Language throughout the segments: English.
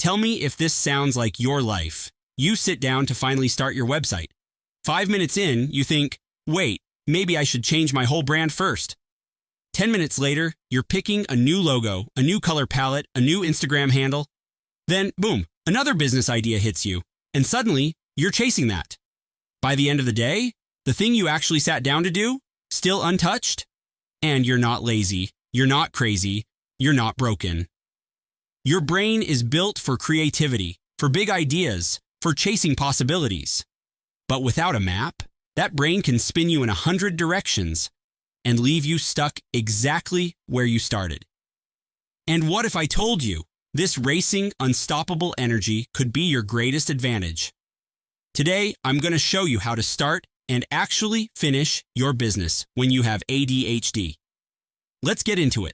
Tell me if this sounds like your life. You sit down to finally start your website. 5 minutes in, you think, wait, maybe I should change my whole brand first. 10 minutes later, you're picking a new logo, a new color palette, a new Instagram handle. Then, boom, another business idea hits you, and suddenly, you're chasing that. By the end of the day, the thing you actually sat down to do, still untouched? And you're not lazy, you're not crazy, you're not broken. Your brain is built for creativity, for big ideas, for chasing possibilities. But without a map, that brain can spin you in 100 directions and leave you stuck exactly where you started. And what if I told you this racing, unstoppable energy could be your greatest advantage? Today, I'm going to show you how to start and actually finish your business when you have ADHD. Let's get into it.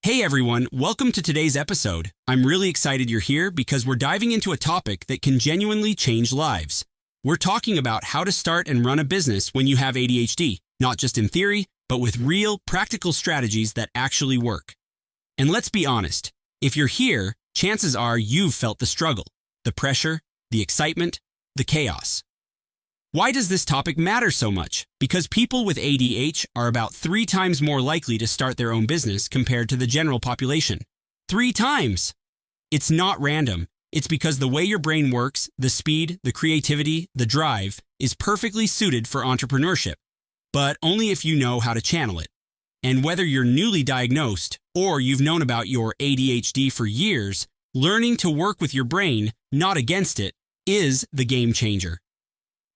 Hey everyone, welcome to today's episode. I'm really excited you're here because we're diving into a topic that can genuinely change lives. We're talking about how to start and run a business when you have ADHD, not just in theory, but with real, practical strategies that actually work. And let's be honest, if you're here, chances are you've felt the struggle, the pressure, the excitement, the chaos. Why does this topic matter so much? Because people with ADHD are about 3 times more likely to start their own business compared to the general population. 3 times! It's not random. It's because the way your brain works, the speed, the creativity, the drive, is perfectly suited for entrepreneurship, but only if you know how to channel it. And whether you're newly diagnosed or you've known about your ADHD for years, learning to work with your brain, not against it, is the game changer.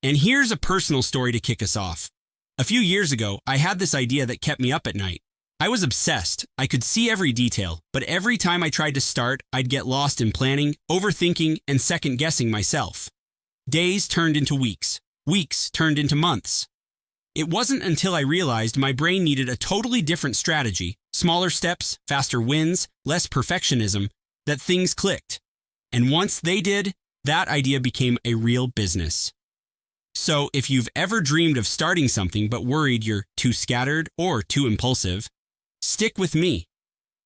And here's a personal story to kick us off. A few years ago, I had this idea that kept me up at night. I was obsessed. I could see every detail, but every time I tried to start, I'd get lost in planning, overthinking, and second-guessing myself. Days turned into weeks. Weeks turned into months. It wasn't until I realized my brain needed a totally different strategy, smaller steps, faster wins, less perfectionism, that things clicked. And once they did, that idea became a real business. So if you've ever dreamed of starting something but worried you're too scattered or too impulsive, stick with me.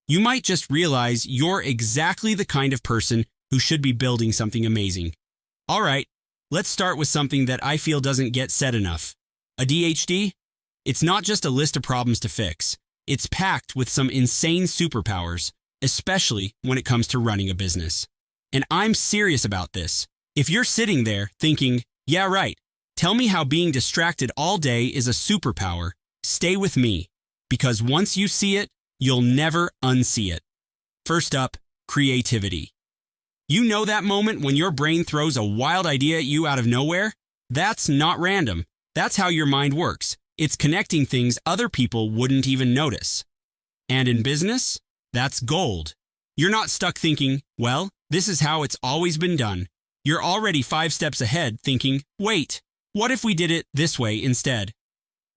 You might just realize you're exactly the kind of person who should be building something amazing. All right, let's start with something that I feel doesn't get said enough. ADHD? It's not just a list of problems to fix. It's packed with some insane superpowers, especially when it comes to running a business. And I'm serious about this. If you're sitting there thinking, yeah, right, tell me how being distracted all day is a superpower, stay with me, because once you see it, you'll never unsee it. First up, creativity. You know that moment when your brain throws a wild idea at you out of nowhere? That's not random. That's how your mind works. It's connecting things other people wouldn't even notice. And in business, that's gold. You're not stuck thinking, well, this is how it's always been done. You're already 5 steps ahead thinking, wait, what if we did it this way instead?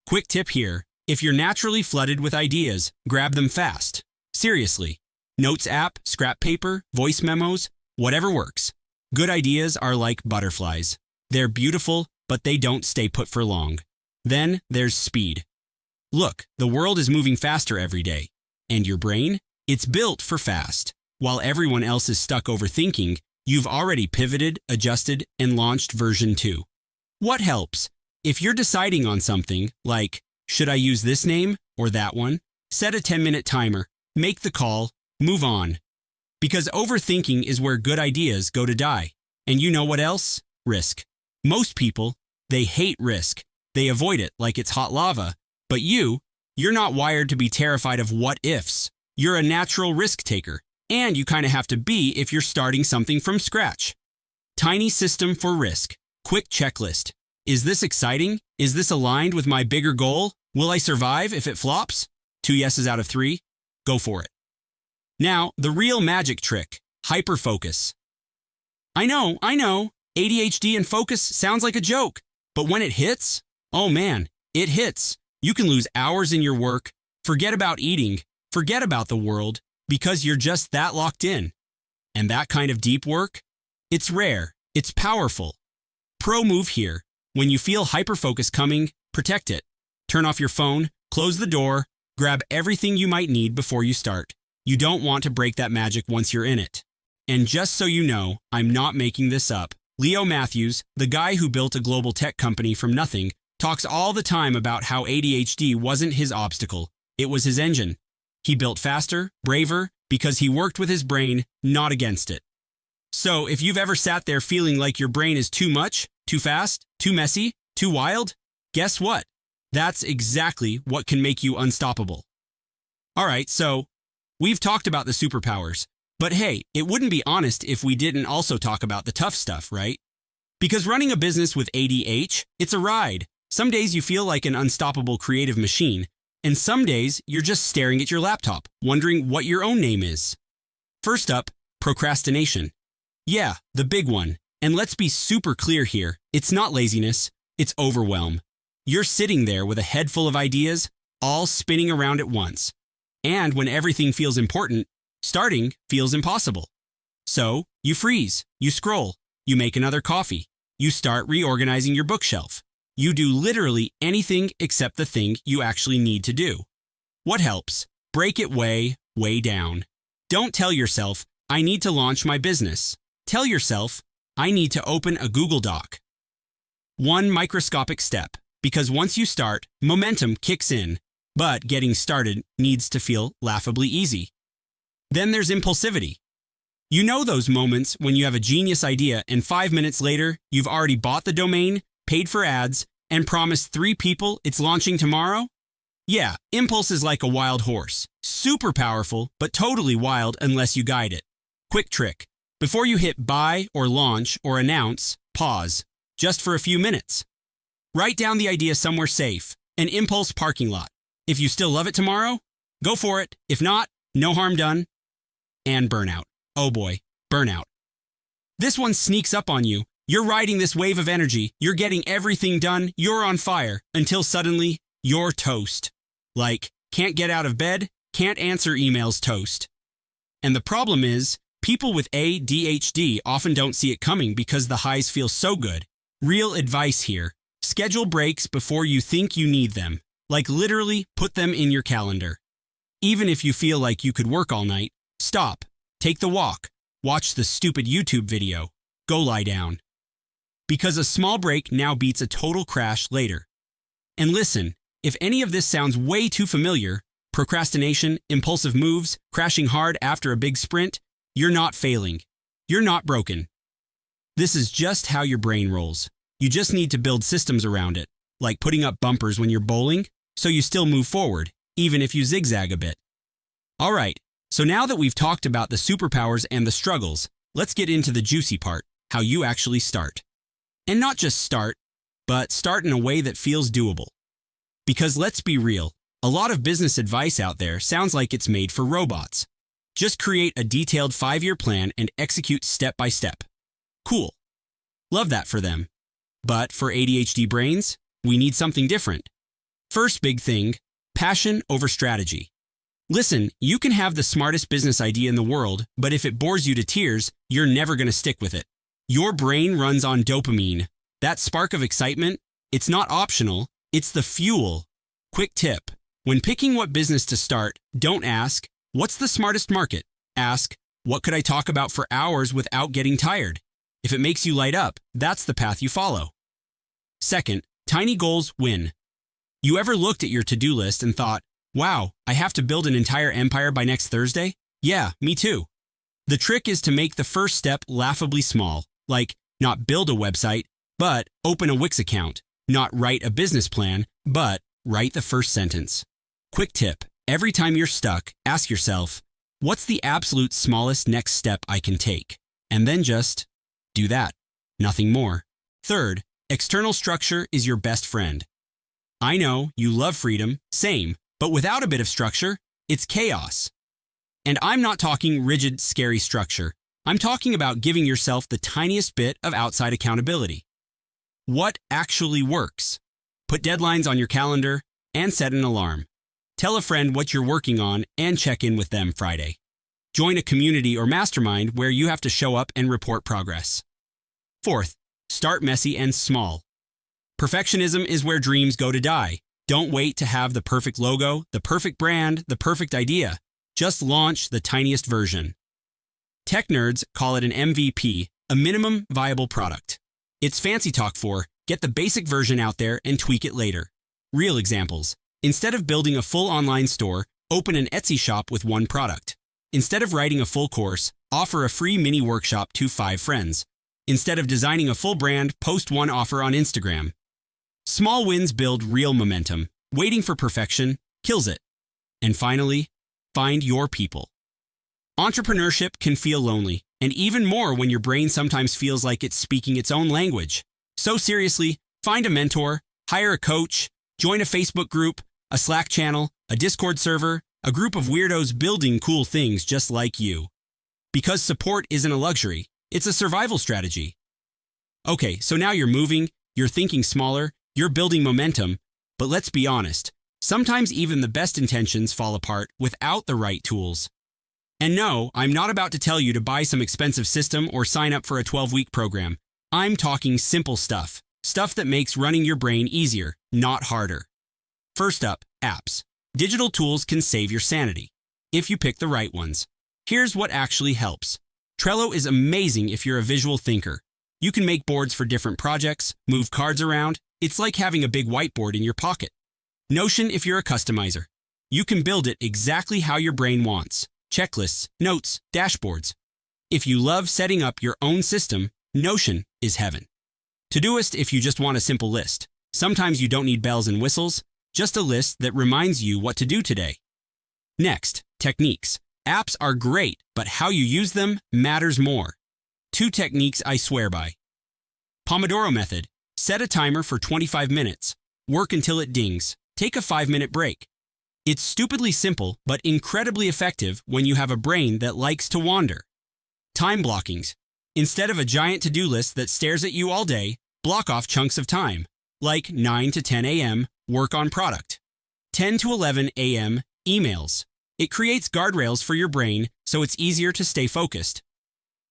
Quick tip here. If you're naturally flooded with ideas, grab them fast. Seriously. Notes app, scrap paper, voice memos, whatever works. Good ideas are like butterflies. They're beautiful, but they don't stay put for long. Then there's speed. Look, the world is moving faster every day. And your brain? It's built for fast. While everyone else is stuck overthinking, you've already pivoted, adjusted, and launched version 2. What helps? If you're deciding on something, like, should I use this name or that one? Set a 10-minute timer, make the call, move on. Because overthinking is where good ideas go to die. And you know what else? Risk. Most people, they hate risk. They avoid it like it's hot lava. But you're not wired to be terrified of what-ifs. You're a natural risk taker. And you kind of have to be if you're starting something from scratch. Tiny system for risk. Quick checklist. Is this exciting? Is this aligned with my bigger goal? Will I survive if it flops? 2 yeses out of 3? Go for it. Now, the real magic trick. Hyperfocus. I know. ADHD and focus sounds like a joke. But when it hits, oh man, it hits. You can lose hours in your work, forget about eating, Forget about the world because you're just that locked in. And that kind of deep work? It's rare. It's powerful. Pro move here. When you feel hyperfocus coming, protect it. Turn off your phone, close the door, grab everything you might need before you start. You don't want to break that magic once you're in it. And just so you know, I'm not making this up. Leo Matthews, the guy who built a global tech company from nothing, talks all the time about how ADHD wasn't his obstacle. It was his engine. He built faster, braver, because he worked with his brain, not against it. So if you've ever sat there feeling like your brain is too much, too fast, too messy, too wild, guess what? That's exactly what can make you unstoppable. All right, so we've talked about the superpowers, but hey, it wouldn't be honest if we didn't also talk about the tough stuff, right? Because running a business with ADHD, it's a ride. Some days you feel like an unstoppable creative machine, and some days you're just staring at your laptop, wondering what your own name is. First up, procrastination. Yeah, the big one. And let's be super clear here. It's not laziness, it's overwhelm. You're sitting there with a head full of ideas, all spinning around at once. And when everything feels important, starting feels impossible. So, you freeze, you scroll, you make another coffee, you start reorganizing your bookshelf. You do literally anything except the thing you actually need to do. What helps? Break it way, way down. Don't tell yourself, I need to launch my business. Tell yourself, I need to open a Google Doc. One microscopic step, because once you start, momentum kicks in, but getting started needs to feel laughably easy. Then there's impulsivity. You know those moments when you have a genius idea and 5 minutes later, you've already bought the domain, paid for ads, and promised 3 people it's launching tomorrow? Yeah, impulse is like a wild horse. Super powerful, but totally wild unless you guide it. Quick trick. Before you hit buy or launch or announce, pause, just for a few minutes. Write down the idea somewhere safe, an impulse parking lot. If you still love it tomorrow, go for it. If not, no harm done. And burnout. Oh boy, burnout. This one sneaks up on you. You're riding this wave of energy, you're getting everything done, you're on fire, until suddenly, you're toast. Like, can't get out of bed, can't answer emails toast. And the problem is, people with ADHD often don't see it coming because the highs feel so good. Real advice here. Schedule breaks before you think you need them. Like literally, put them in your calendar. Even if you feel like you could work all night, stop, take the walk, watch the stupid YouTube video, go lie down. Because a small break now beats a total crash later. And listen, if any of this sounds way too familiar, procrastination, impulsive moves, crashing hard after a big sprint, you're not failing. You're not broken. This is just how your brain rolls. You just need to build systems around it, like putting up bumpers when you're bowling, so you still move forward, even if you zigzag a bit. All right, so now that we've talked about the superpowers and the struggles, let's get into the juicy part, how you actually start. And not just start, but start in a way that feels doable. Because let's be real, a lot of business advice out there sounds like it's made for robots. Just create a detailed 5-year plan and execute step by step. Cool. Love that for them. But for ADHD brains, we need something different. First big thing, passion over strategy. Listen, you can have the smartest business idea in the world, but if it bores you to tears, you're never going to stick with it. Your brain runs on dopamine. That spark of excitement, it's not optional, it's the fuel. Quick tip. When picking what business to start, don't ask, what's the smartest market? Ask, what could I talk about for hours without getting tired? If it makes you light up, that's the path you follow. Second, tiny goals win. You ever looked at your to-do list and thought, wow, I have to build an entire empire by next Thursday? Yeah, me too. The trick is to make the first step laughably small, like not build a website, but open a Wix account, not write a business plan, but write the first sentence. Quick tip, every time you're stuck, ask yourself, what's the absolute smallest next step I can take? And then just do that, nothing more. Third, external structure is your best friend. I know you love freedom, same, but without a bit of structure, it's chaos. And I'm not talking rigid, scary structure. I'm talking about giving yourself the tiniest bit of outside accountability. What actually works? Put deadlines on your calendar and set an alarm. Tell a friend what you're working on and check in with them Friday. Join a community or mastermind where you have to show up and report progress. Fourth, start messy and small. Perfectionism is where dreams go to die. Don't wait to have the perfect logo, the perfect brand, the perfect idea. Just launch the tiniest version. Tech nerds call it an MVP, a minimum viable product. It's fancy talk for get the basic version out there and tweak it later. Real examples. Instead of building a full online store, open an Etsy shop with one product. Instead of writing a full course, offer a free mini workshop to 5 friends. Instead of designing a full brand, post one offer on Instagram. Small wins build real momentum. Waiting for perfection kills it. And finally, find your people. Entrepreneurship can feel lonely, and even more when your brain sometimes feels like it's speaking its own language. So seriously, find a mentor, hire a coach, join a Facebook group, a Slack channel, a Discord server, a group of weirdos building cool things just like you. Because support isn't a luxury, it's a survival strategy. Okay, so now you're moving, you're thinking smaller, you're building momentum, but let's be honest, sometimes even the best intentions fall apart without the right tools. And no, I'm not about to tell you to buy some expensive system or sign up for a 12-week program. I'm talking simple stuff. Stuff that makes running your brain easier, not harder. First up, apps. Digital tools can save your sanity, if you pick the right ones. Here's what actually helps. Trello is amazing if you're a visual thinker. You can make boards for different projects, move cards around. It's like having a big whiteboard in your pocket. Notion if you're a customizer. You can build it exactly how your brain wants. Checklists, notes, dashboards. If you love setting up your own system, Notion is heaven. Todoist if you just want a simple list. Sometimes you don't need bells and whistles, just a list that reminds you what to do today. Next, techniques. Apps are great, but how you use them matters more. 2 techniques I swear by. Pomodoro method. Set a timer for 25 minutes. Work until it dings. Take a 5-minute break. It's stupidly simple, but incredibly effective when you have a brain that likes to wander. Time blockings. Instead of a giant to-do list that stares at you all day, block off chunks of time, like 9 to 10 a.m., work on product. 10 to 11 a.m., emails. It creates guardrails for your brain so it's easier to stay focused.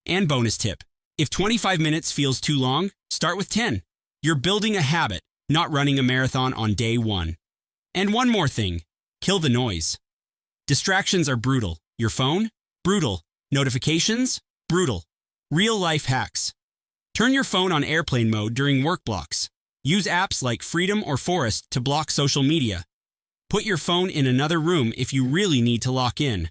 And bonus tip. If 25 minutes feels too long, start with 10. You're building a habit, not running a marathon on day 1. And one more thing. Kill the noise. Distractions are brutal. Your phone? Brutal. Notifications? Brutal. Real-life hacks. Turn your phone on airplane mode during work blocks. Use apps like Freedom or Forest to block social media. Put your phone in another room if you really need to lock in.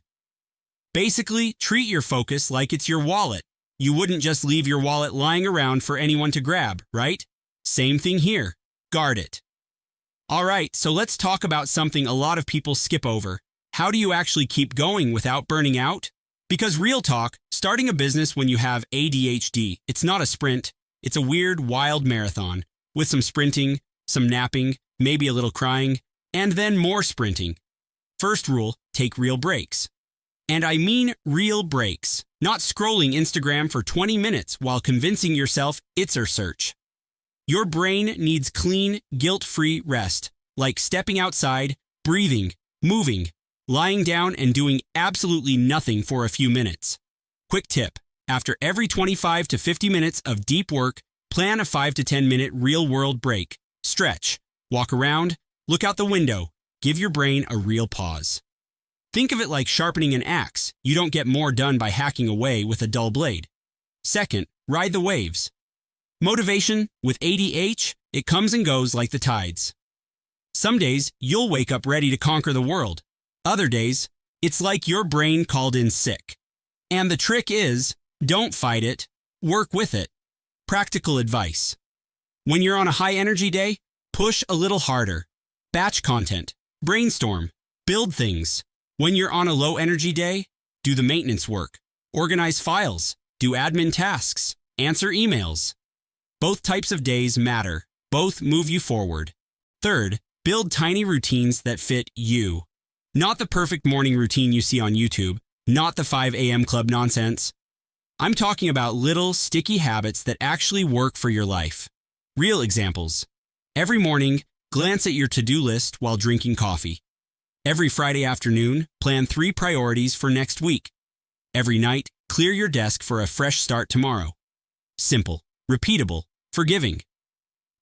Basically, treat your focus like it's your wallet. You wouldn't just leave your wallet lying around for anyone to grab, right? Same thing here. Guard it. Alright, so let's talk about something a lot of people skip over. How do you actually keep going without burning out? Because real talk, starting a business when you have ADHD, it's not a sprint, it's a weird, wild marathon, with some sprinting, some napping, maybe a little crying, and then more sprinting. First rule, take real breaks. And I mean real breaks, not scrolling Instagram for 20 minutes while convincing yourself it's a search. Your brain needs clean, guilt-free rest, like stepping outside, breathing, moving, lying down and doing absolutely nothing for a few minutes. Quick tip, after every 25 to 50 minutes of deep work, plan a 5 to 10 minute real-world break. Stretch, walk around, look out the window, give your brain a real pause. Think of it like sharpening an axe. You don't get more done by hacking away with a dull blade. Second, ride the waves. Motivation, with ADH, it comes and goes like the tides. Some days, you'll wake up ready to conquer the world. Other days, it's like your brain called in sick. And the trick is, don't fight it, work with it. Practical advice. When you're on a high-energy day, push a little harder. Batch content, brainstorm, build things. When you're on a low-energy day, do the maintenance work. Organize files, do admin tasks, answer emails. Both types of days matter. Both move you forward. Third, build tiny routines that fit you. Not the perfect morning routine you see on YouTube, not the 5 a.m. club nonsense. I'm talking about little, sticky habits that actually work for your life. Real examples. Every morning, glance at your to-do list while drinking coffee. Every Friday afternoon, plan 3 priorities for next week. Every night, clear your desk for a fresh start tomorrow. Simple, repeatable, forgiving.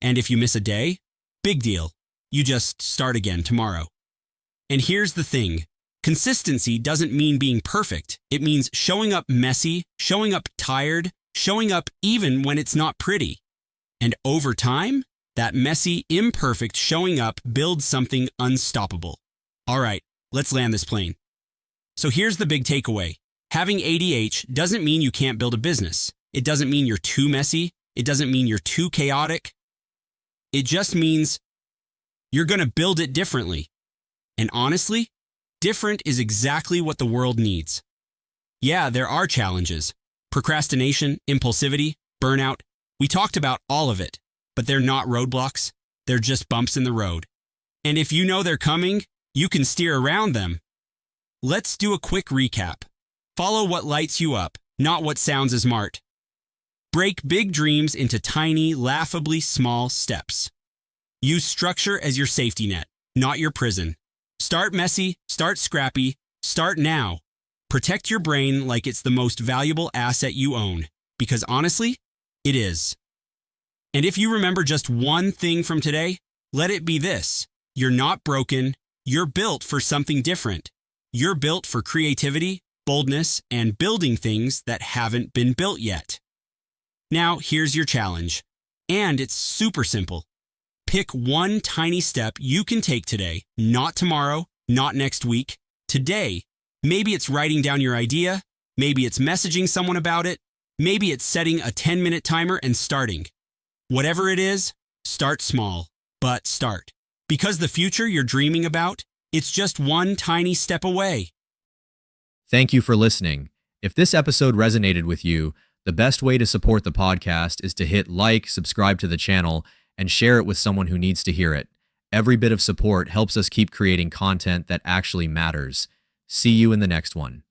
And if you miss a day, big deal. You just start again tomorrow. And here's the thing. Consistency doesn't mean being perfect. It means showing up messy, showing up tired, showing up even when it's not pretty. And over time, that messy, imperfect showing up builds something unstoppable. All right, let's land this plane. So here's the big takeaway. Having ADHD doesn't mean you can't build a business. It doesn't mean you're too messy. It doesn't mean you're too chaotic. It just means you're going to build it differently. And honestly, different is exactly what the world needs. Yeah, there are challenges. Procrastination, impulsivity, burnout. We talked about all of it, but they're not roadblocks. They're just bumps in the road. And if you know they're coming, you can steer around them. Let's do a quick recap. Follow what lights you up, not what sounds smart. Break big dreams into tiny, laughably small steps. Use structure as your safety net, not your prison. Start messy, start scrappy, start now. Protect your brain like it's the most valuable asset you own, because honestly, it is. And if you remember just one thing from today, let it be this. You're not broken. You're built for something different. You're built for creativity, boldness, and building things that haven't been built yet. Now, here's your challenge. And it's super simple. Pick one tiny step you can take today, not tomorrow, not next week, today. Maybe it's writing down your idea. Maybe it's messaging someone about it. Maybe it's setting a 10-minute timer and starting. Whatever it is, start small, but start. Because the future you're dreaming about, it's just one tiny step away. Thank you for listening. If this episode resonated with you, the best way to support the podcast is to hit like, subscribe to the channel, and share it with someone who needs to hear it. Every bit of support helps us keep creating content that actually matters. See you in the next one.